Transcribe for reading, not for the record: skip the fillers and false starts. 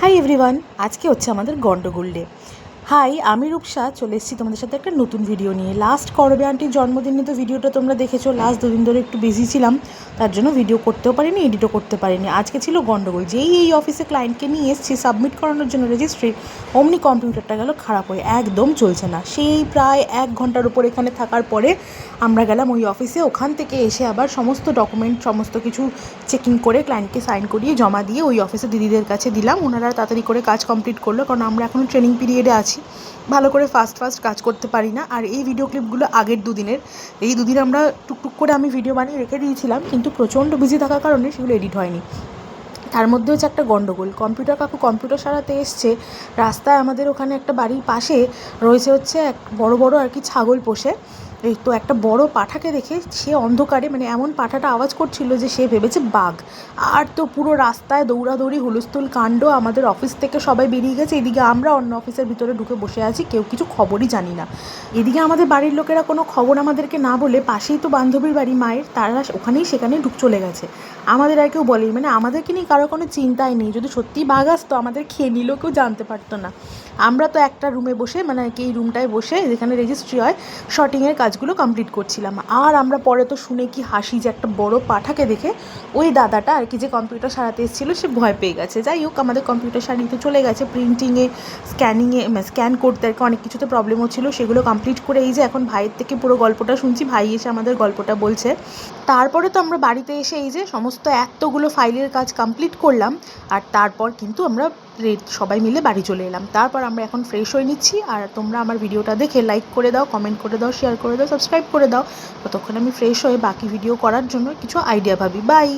Hi everyone, আজকে হচ্ছে আমাদের গন্ডগোল ডে। হাই, আমি রূপসা চলে এসেছি তোমাদের সাথে একটা নতুন ভিডিও নিয়ে। লাস্ট করবে আন্টির জন্মদিনে তো ভিডিওটা তোমরা দেখেছো। লাস্ট দুদিন ধরে একটু বিজি ছিলাম, তার জন্য ভিডিও করতেও পারিনি, এডিটও করতে পারিনি। আজকে ছিল গন্ডগোল। যেই এই অফিসে ক্লায়েন্টকে নিয়ে এসেছি সাবমিট করানোর জন্য রেজিস্ট্রি, অমনি কম্পিউটারটা গেল খারাপ হয়ে, একদম চলছে না। সেই প্রায় 1 ঘন্টার উপর এখানে থাকার পরে আমরা গেলাম ওই অফিসে। ওখান থেকে এসে আবার সমস্ত ডকুমেন্ট সমস্ত কিছু চেকিং করে ক্লায়েন্টকে সাইন করিয়ে জমা দিয়ে ওই অফিসে দিদিদের কাছে দিলাম। ওনারা তাড়াতাড়ি করে কাজ কমপ্লিট করলো, কারণ আমরা এখনও ট্রেনিং পিরিয়ডে আছি, ভালো করে ফাস্ট কাজ করতে পারি না। আর এই ভিডিও ক্লিপগুলো আগের দুদিনের, এই দুদিন আমরা টুকটুক করে আমি ভিডিও বানিয়ে রেখে দিয়েছিলাম, কিন্তু প্রচণ্ড বিজি থাকার কারণে সেগুলো এডিট হয়নি। তার মধ্যে হচ্ছে একটা গন্ডগোল। কম্পিউটার কাকু কম্পিউটার সারাতে এসছে, রাস্তায় আমাদের ওখানে একটা বাড়ির পাশে রয়েছে হচ্ছে এক বড় বড় আর কি ছাগল পোষে। এই তো একটা বড় পাঁঠাকে দেখে সে অন্ধকারে, মানে এমন পাঁঠাটা আওয়াজ করছিল যে সে ভেবেছে বাঘ। আর তো পুরো রাস্তায় দৌড়াদৌড়ি হুলস্থুল কাণ্ড। আমাদের অফিস থেকে সবাই বেরিয়ে গেছে, এদিকে আমরা অন্য অফিসের ভিতরে ঢুকে বসে আছি, কেউ কিছু খবরই জানি না। এদিকে আমাদের বাড়ির লোকেরা কোনো খবর আমাদেরকে না বলে, পাশেই তো বান্ধবীর বাড়ি মায়ের, তারা ওখানেই সেখানে চলে গেছে। আমাদের আর কেউ বলেনি, মানে আমাদেরকে নিয়ে কারো কোনো চিন্তাই নেই। যদি সত্যিই বাঘ আসতো আমাদের খেয়ে নিলেও কেউ জানতে পারতো না। আমরা তো একটা রুমে বসে, মানে আর কি এই রুমটায় বসে যেখানে রেজিস্ট্রি হয়, শর্টিংয়ের কাজগুলো কমপ্লিট করছিলাম। আর আমরা পরে তো শুনে কি হাসি যে একটা বড় পাঁঠাকে দেখে ওই দাদাটা আর কি যে কম্পিউটার সারাতে এসেছিলো সে ভয় পেয়ে গেছে। যাই হোক, আমাদের কম্পিউটার সারিয়ে তো চলে গেছে। প্রিন্টিংয়ে স্ক্যান করতে আর কি অনেক কিছুতে প্রবলেম হচ্ছিলো, সেগুলো কমপ্লিট করে এই যে এখন ভাইয়ের থেকে পুরো গল্পটা শুনছি। ভাই এসে আমাদের গল্পটা বলছে। তারপরে তো আমরা বাড়িতে এসে এই যে সমস্ত এতগুলো ফাইলের কাজ কমপ্লিট করলাম। আর তারপর কিন্তু আমরা সবাই মিলে বাড়ি চলে এলাম। তারপর আমরা এখন ফ্রেশ হয়ে নিচ্ছি। আর তোমরা আমার ভিডিওটা দেখে লাইক করে দাও, কমেন্ট করে দাও, শেয়ার করে দাও, সাবস্ক্রাইব করে দাও। ততক্ষণ আমি ফ্রেশ হয়ে বাকি ভিডিও করার জন্য কিছু আইডিয়া ভাবি। বাই।